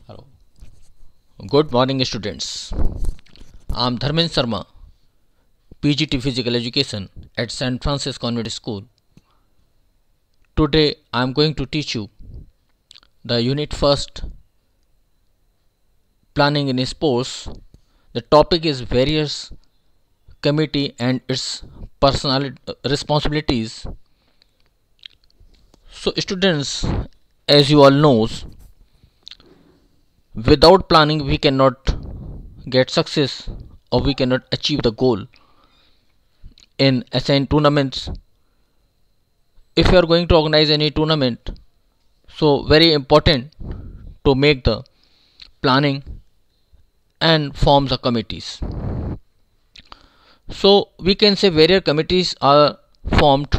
Hello. Good morning, students. I am Dharmen Sharma, PGT Physical Education at St. Francis Convent School. Today, I am going to teach you the Unit First, Planning in Sports. The topic is various committee and its personal responsibilities. So, students, as you all knows, without planning, we cannot get success or we cannot achieve the goal in assigned tournaments. If you are going to organize any tournament, so very important to make the planning and form the committees. So we can say various committees are formed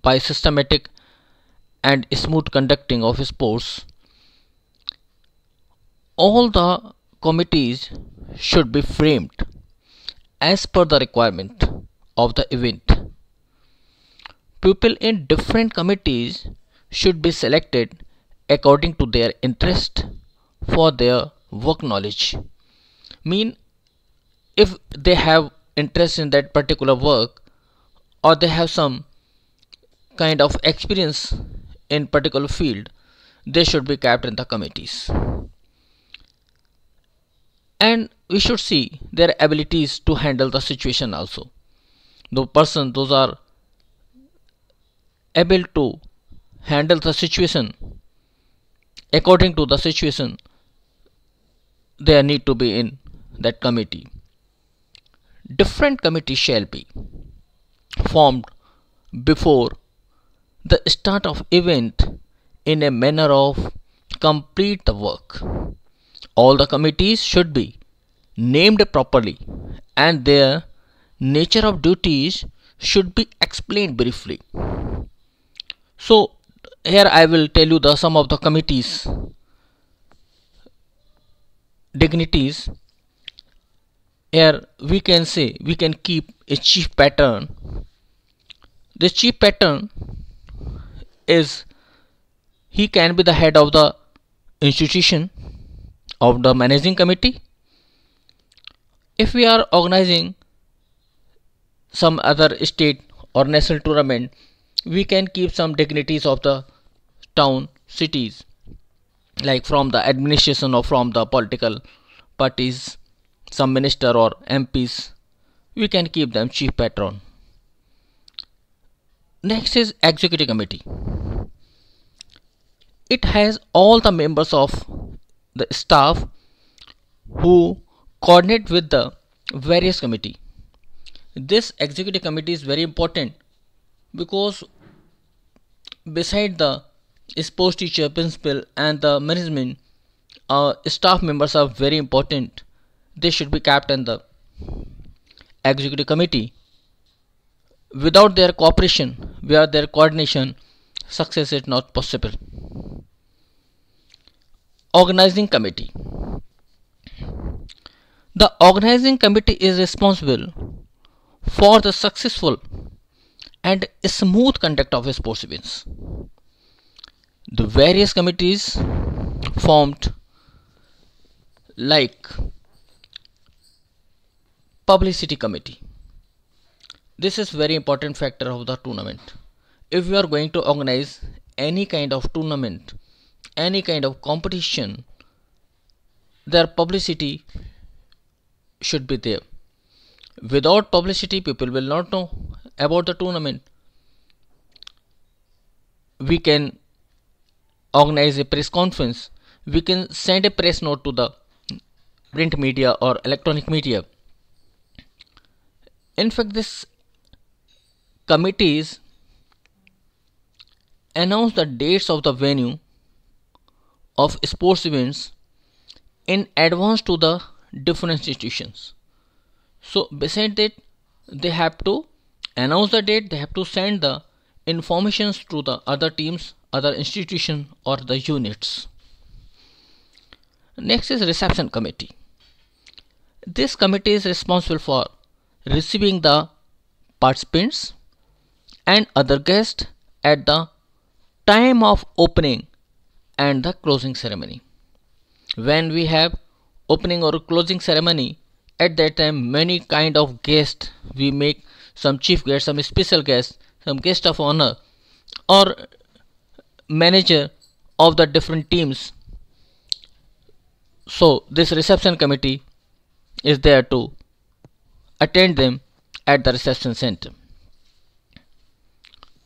by systematic and smooth conducting of sports. All the committees should be framed as per the requirement of the event. People in different committees should be selected according to their interest for their work knowledge. Mean, if they have interest in that particular work or they have some kind of experience in particular field, they should be kept in the committees. And we should see their abilities to handle the situation also. Those are able to handle the situation according to the situation, they need to be in that committee. Different committees shall be formed before the start of event in a manner of complete the work. All the committees should be named properly and their nature of duties should be explained briefly. So here I will tell you the some of the committees dignities. Here we can say we can keep a chief patron. The chief patron is he can be the head of the institution of the managing committee. If we are organizing some other state or national tournament, we can keep some dignities of the town cities, like from the administration or from the political parties, some minister or MPs, we can keep them chief patron. Next is executive committee. It has all the members of the staff who coordinate with the various committee. This executive committee is very important because beside the sports teacher, principal and the management, staff members are very important. They should be kept in the executive committee. Without their cooperation, without their coordination, success is not possible. Organizing committee. The organizing committee is responsible for the successful and smooth conduct of sports events. The various committees formed like publicity committee. This is very important factor of the tournament. If you are going to organize any kind of tournament, any kind of competition, their publicity should be there. Without publicity, people will not know about the tournament. We can organize a press conference. We can send a press note to the print media or electronic media. In fact, this committees announce the dates of the venue of sports events in advance to the different institutions. So beside that, they have to announce the date, they have to send the informations to the other teams, other institutions or the units. Next is reception committee. This committee is responsible for receiving the participants and other guests at the time of opening and the closing ceremony. When we have opening or closing ceremony, at that time many kind of guests we make, some chief guests, some special guests, some guest of honor, or manager of the different teams. So this reception committee is there to attend them at the reception center.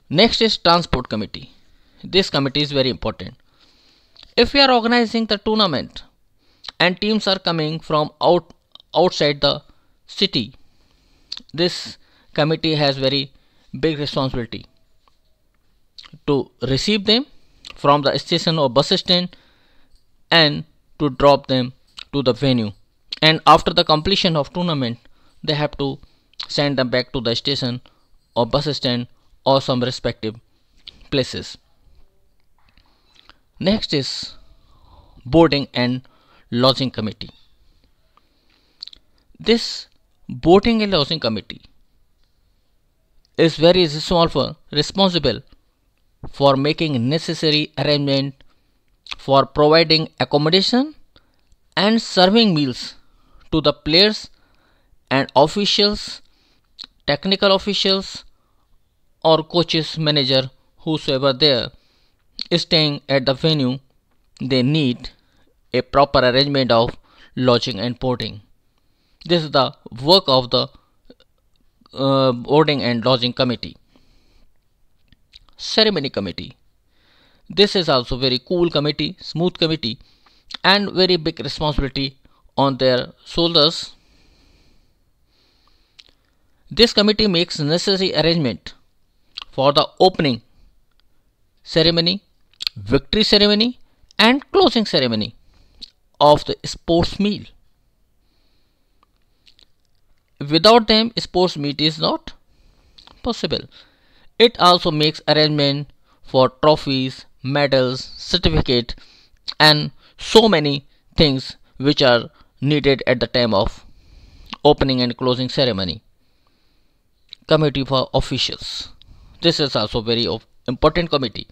Next is transport committee. This committee is very important. If we are organizing the tournament and teams are coming from outside the city, this committee has very big responsibility to receive them from the station or bus stand and to drop them to the venue, and after the completion of tournament they have to send them back to the station or bus stand or some respective places. Next is boarding and lodging committee. This boarding and lodging committee is very responsible for making necessary arrangement for providing accommodation and serving meals to the players and officials, technical officials, or coaches, manager, whosoever there is staying at the venue. They need a proper arrangement of lodging and boarding. This is the work of the boarding and lodging committee. Ceremony committee. This is also very cool committee, smooth committee, and very big responsibility on their shoulders. This committee makes necessary arrangement for the opening ceremony, victory ceremony, and closing ceremony of the sports meal. Without them, sports meet is not possible. It also makes arrangement for trophies, medals, certificate, and so many things which are needed at the time of opening and closing ceremony. Committee for officials. This is also very important committee.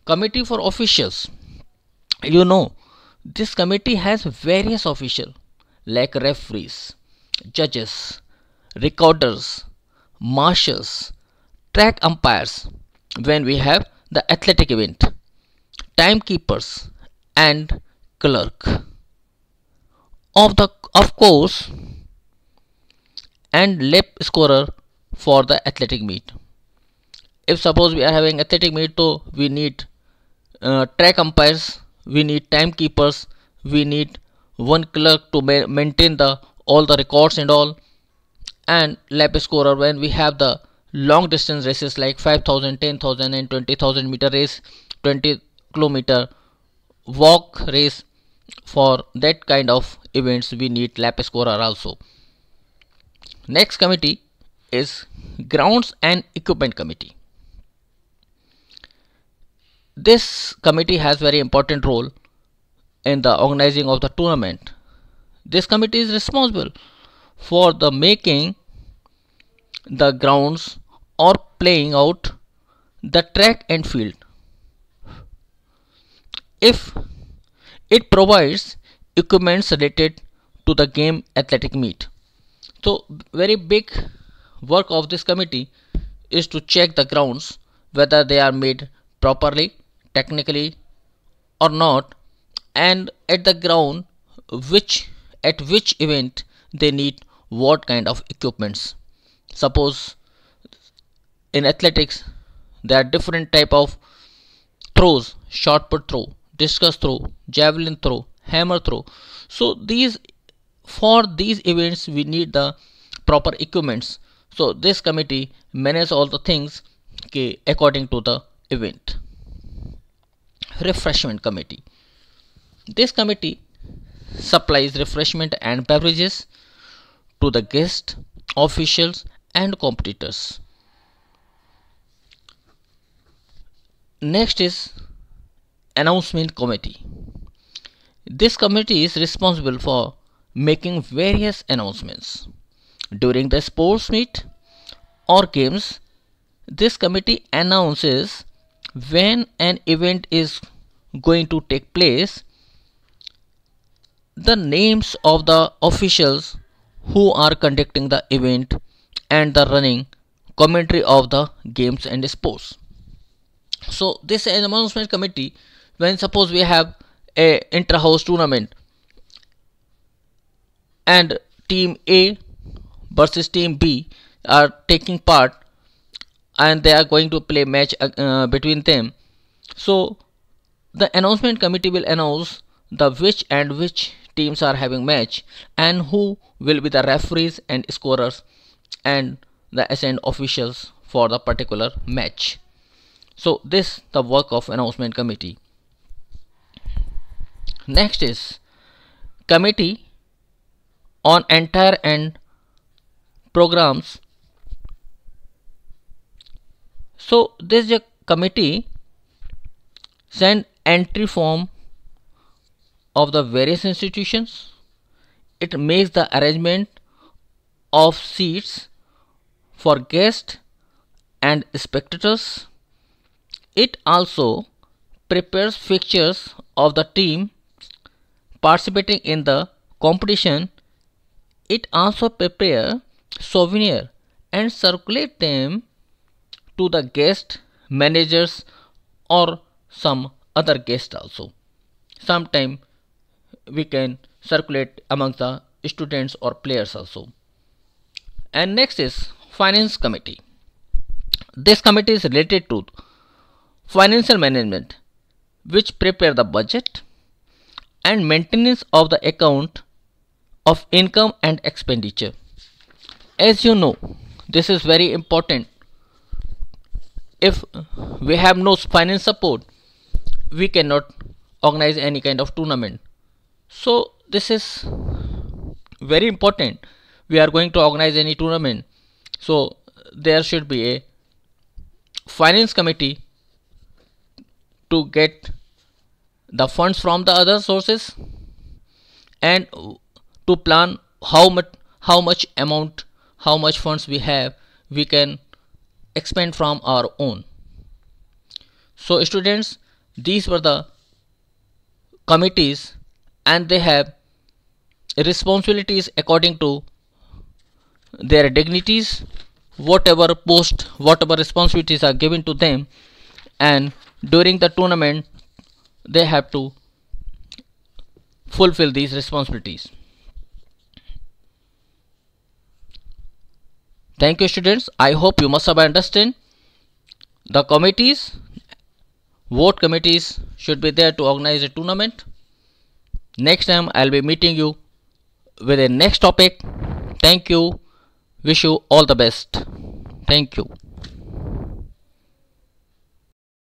Committee for officials. This committee has various officials like referees, judges, recorders, marshals, track umpires when we have the athletic event, timekeepers, and clerk. Of course, and lap scorer for the athletic meet. If suppose we are having athletic meet, so we need track umpires, we need timekeepers, we need one clerk to maintain the all the records and all, and lap scorer when we have the long distance races like 5,000, 10,000, and 20,000 meter race, 20 kilometer walk race. For that kind of events we need lap scorer also. Next committee is grounds and equipment committee. This committee has very important role in the organizing of the tournament. This committee is responsible for the making the grounds or playing out the track and field. If it provides equipments related to the game athletic meet. So very big work of this committee is to check the grounds whether they are made properly, technically or not, and at the ground at which event they need what kind of equipments. Suppose in athletics there are different type of throws: shot put throw, discus throw, javelin throw, hammer throw. So for these events we need the proper equipments. So this committee manages all the things according to the event. Refreshment committee. This committee supplies refreshment and beverages to the guests, officials, and competitors. Next is announcement committee. This committee is responsible for making various announcements during the sports meet or games. This committee announces when an event is going to take place the names of the officials who are conducting the event and the running commentary of the games and sports. So this announcement committee, when suppose we have a inter-house tournament and team A versus team B are taking part and they are going to play match between them, so the announcement committee will announce the which teams are having match and who will be the referees and scorers and the assigned officials for the particular match. So this the work of announcement committee. Next is committee on entire and programs. So this is a committee send entry form of the various institutions. It makes the arrangement of seats for guests and spectators. It also prepares fixtures of the team participating in the competition. It also prepares souvenir and circulate them to the guest managers or some other guest also. Sometime we can circulate amongst the students or players also. And next is finance committee. This committee is related to financial management, which prepare the budget and maintenance of the account of income and expenditure. As you know, this is very important. If we have no finance support, we cannot organize any kind of tournament. So this is very important. We are going to organize any tournament, so there should be a finance committee to get the funds from the other sources and to plan how much amount, how much funds we have, we can expend from our own. So students, these were the committees and they have responsibilities according to their dignities, whatever post, whatever responsibilities are given to them, and during the tournament they have to fulfill these responsibilities. Thank you students. I hope you must have understand the committees, what committees should be there to organize a tournament. Next time I'll be meeting you with a next topic. Thank you. Wish you all the best. Thank you.